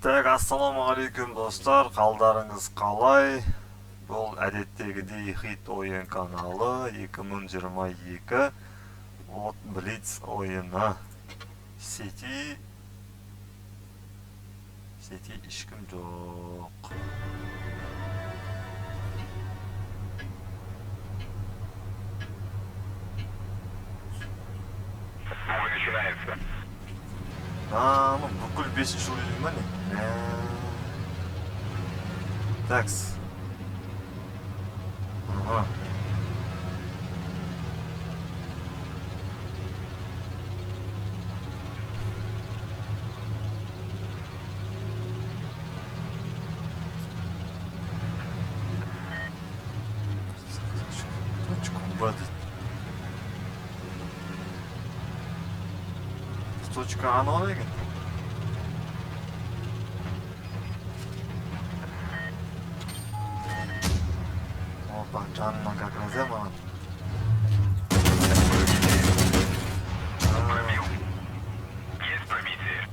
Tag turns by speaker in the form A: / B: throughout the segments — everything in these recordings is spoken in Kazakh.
A: Так, ассалаумағалейкум достар, қалдарыңыз қалай? Бұл әдеттегідей хит ойын каналы 2022 от Блиц ойыны. Сети ешкім жоқ.
B: Бой начинается.
A: Ну бүкіл 5-ші ойын ма не? Такс. Ага. Точку бадит. Точка анау деген. Опа, жанынан как раз я маған.
B: Пробил. Есть пробитие.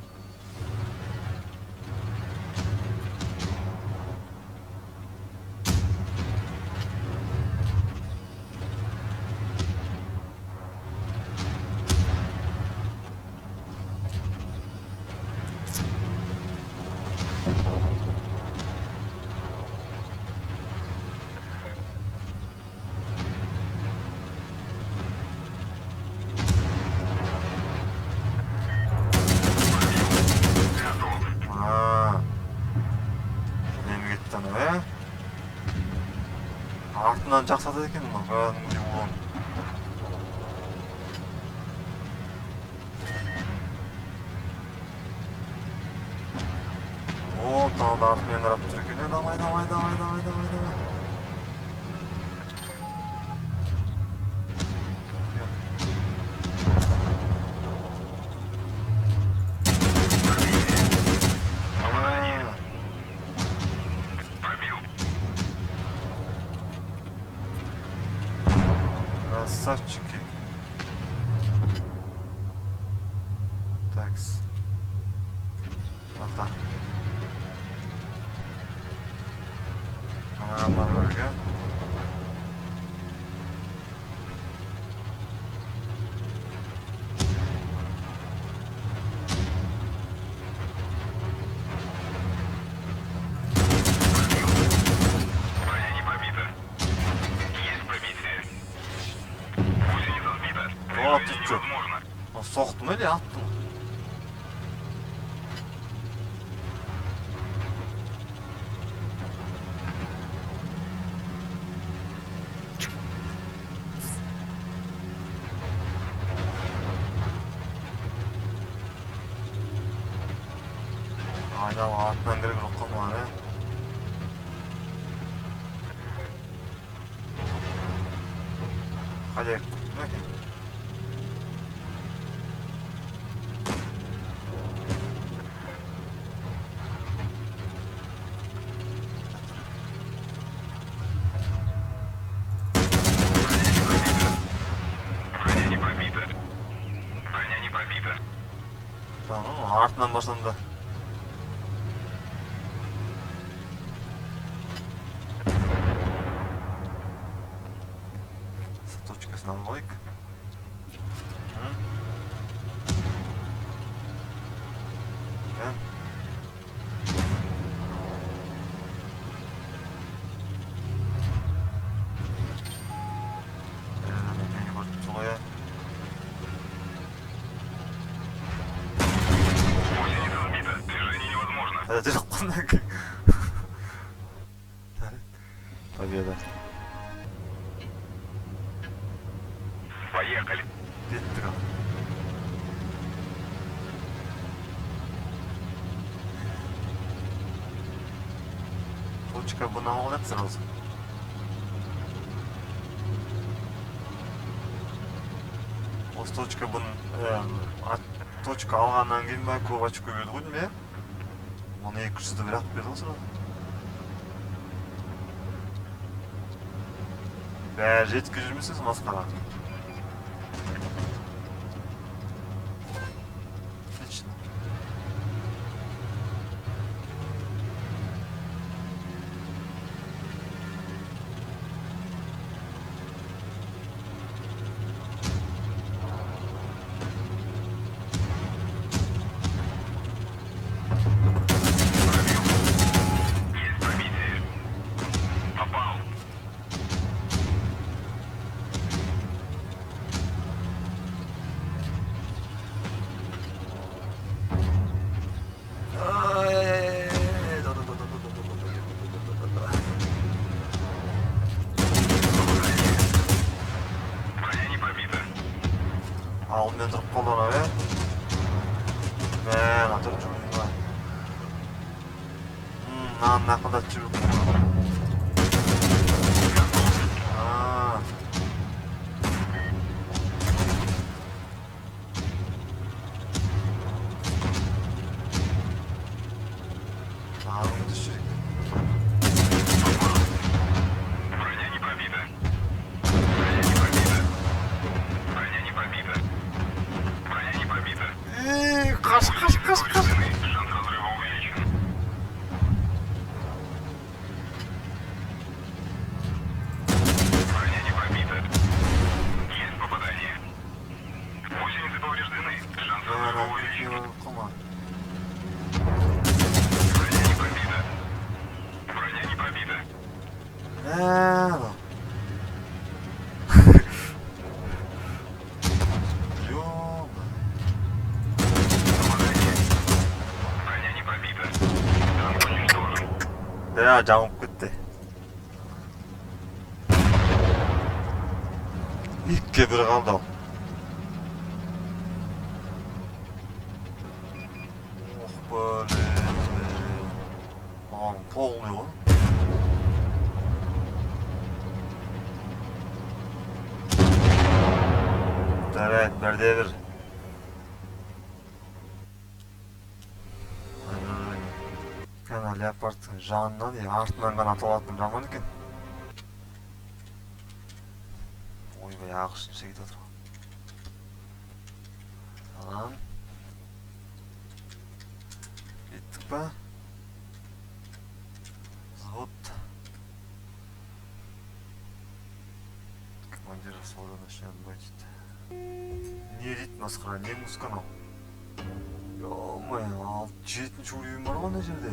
A: Нені кеттен ө? Артынан жақсады екен мұны, кәдімгідей ұлын. О, тағы да артымен қарап тұр екен. Давай.
B: Пробил.
A: Красавчики. Такс. Ата. Барбарға.
B: Броня не пробита. Есть пробитие. Гусеница сбита.
A: О, ты
B: Движение
A: чё?
B: невозможно.
A: Соқтым әле аттым. Айдалы артынан кіріп ұққан бар, Қадек, мәке.
B: Броня не пробита. Броня не пробита.
A: Артынан башланды. Точкасын алайық. Мені көріп солай.
B: Гусеница сбита. Движение невозможно.
A: Тәді жоққанда. Победа.
B: Поехали.
A: Кеттік ал. Точка бұны алып сразу. Осы точка бұны точка алғаннан кейін бе көп очко берді ғой деймін, Оны 200-ді бір ақ берді ғой сразу. Бәрі жеткізіп жүрмесіз масқара. Отлично. men durup kalana be. Men atıp çubuğuna. Ne kadar çubuk.
B: Броня не пробита. Броня не пробита. Броня не пробита. Броня не пробита.
A: Kaç.
B: Повреждены. Шанс разрыва увеличен. Броня не пробита. Есть попадание. Гусеницы повреждены. Шанс разрыва увеличен. Броня не пробита. Броня не пробита. Попадание. Броня не пробита. Танк уничтожен.
A: 내가 작업 끝에 있게 들어간다. böyle oluyor. Evet, nerede bir? Ana leopard жанынан ya артынан ғана аталатын жаман екен. Ойбай, ағылшынша кетіп отыр. Tamam. Bitti be. Завод. Командир взвода начнет бачить. Не дейді масқара, не музыка анау? Ё-моё, 7-ші уровень бар ғой ана жерде.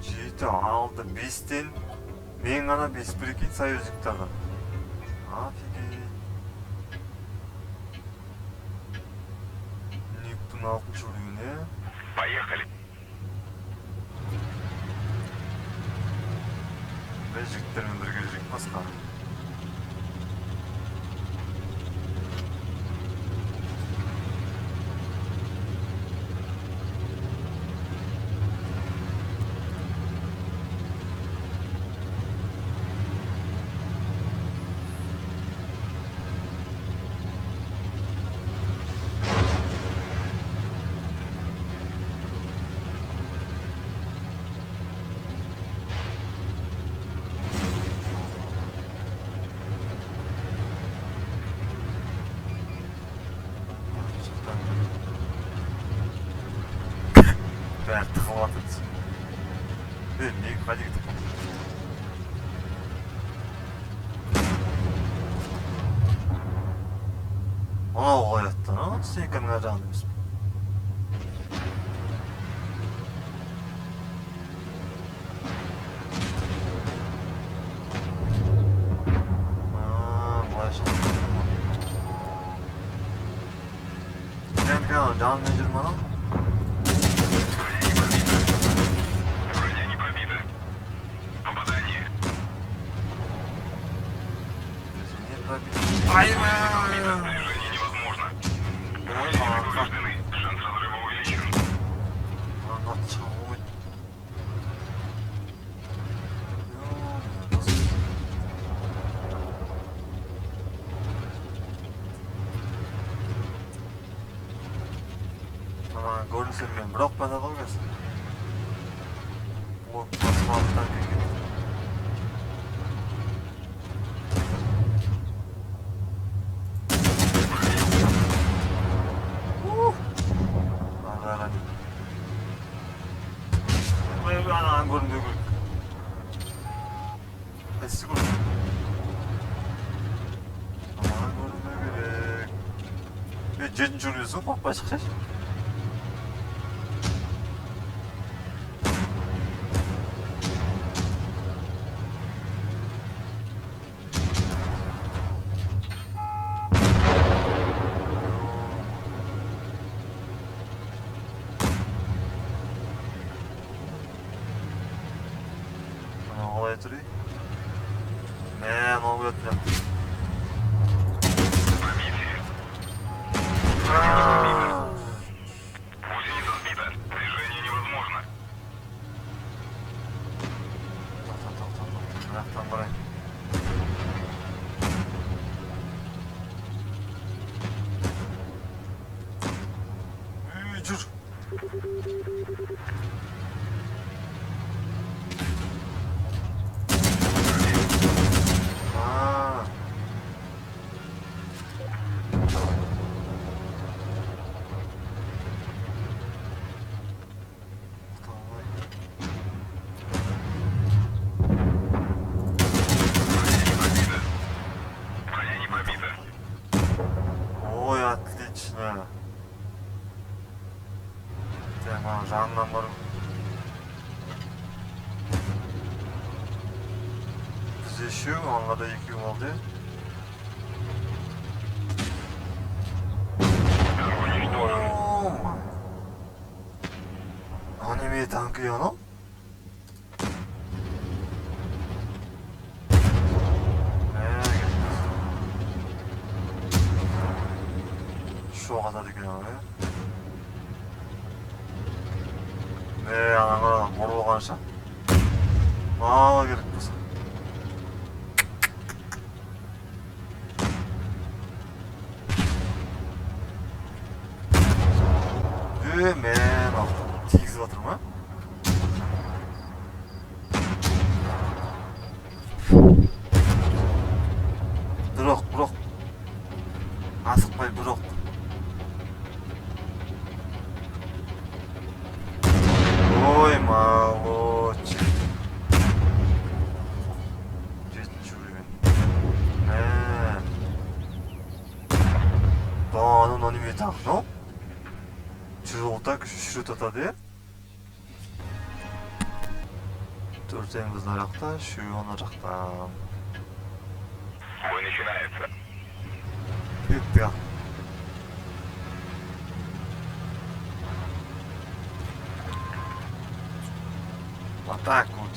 A: 7, 6, 5-тен мен ғана 5 прикинь союзниктардан. Офигеть. Никтің 6-ші уровені.
B: Поехали.
A: Біз жігіттермен бірге жүрейік масқара. Бәрі тығылып атырды. Неге қайда кетіп қалды? Анау қалай атты, стейканың ар жағында емес пе? Былай шықты. Жанымен жүр ма анау?
B: Броня не пробита. Попадание. Движение невозможно. Гусеницы повреждены. Шанс разрыва увеличен.
A: Көрінсем мен бірақ бәді қалғасын. Бұл басмалықтан келген. Анаған көрінбеу керек. Қайсысы көрінбеу? Анаған көрінбеу керек. 7-ші уровень қорықпай шықшашы. Olay turayım. Men ol ötmem. А.
B: Броня не пробита.
A: Ой, отлично. Мына жанынан барып біз үшеу, аңға да екеу қалды. Аниме танкы анау? Шоқ атады екен ана, анаға бұрылғанша ала керек болса. Мен тигізіп жатыр ма? Бұрық асықпай бұрық. Ой, молодчик. Жетінші уровень. Анын аниме тақно? Жүролтак шүрет атады. Төртең біздің жақта, үшеуі ана жақтан.
B: Бой начинается.
A: Пеппя. Атаку.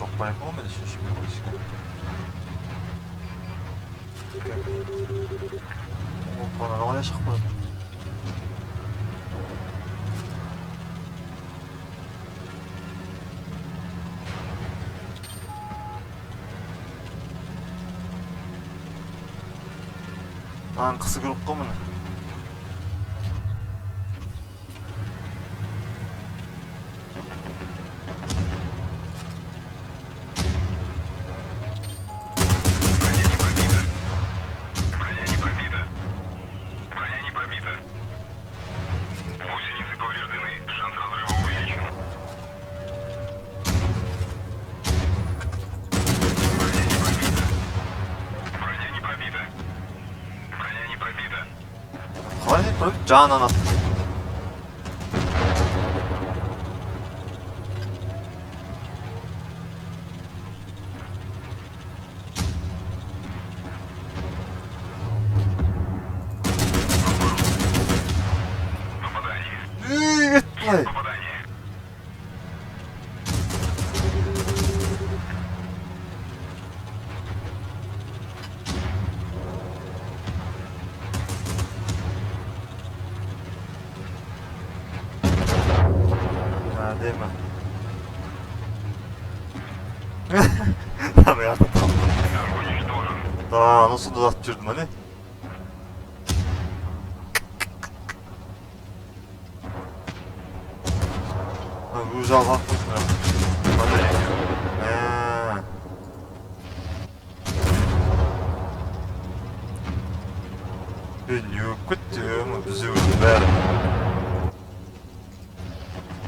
A: Шоқпай қол мен шешімей қойшыға. Опана, қалай шықпады? Қысы көріп қой мұны. Жанынан атты. Попадание. Дема. Там я там. Да, ну сюда затчурдум аны. Ужал атпышмын. Не өкпеттім, біз өзі бәрі.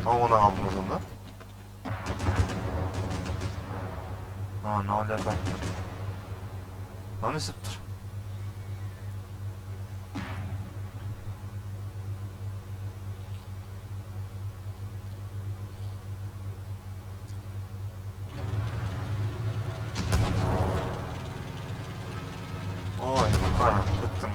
A: Ona aldım o zaman. Ne oluyor bak. Lan ısıttır. Oy, kara, bıktım.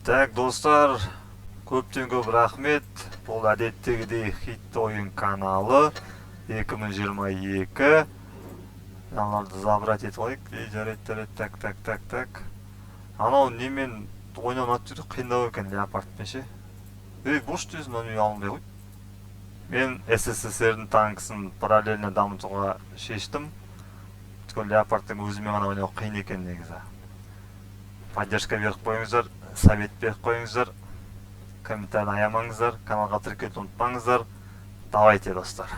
A: Так, достар, көптен көп рахмет. Бұл әдеттегідей хитті ойын каналы 2022. Аналарды забрать етіп қойық. Жарайды, так. Анау немен ойнанып жүрді, қиындау екен леопардпен ше. Бош дейсің, оны алынбай қой. Мен СССР-дің танкісін параллельно дамытуға шештім. Леопардтың өзімен ғана ойнау қиын екен негізі. Поддержка беріп қойыңыздар, совет беріп қойыңыздар, комментарий аямаңыздар, каналға тіркелуді ұмытпаңыздар. Давайте, достар.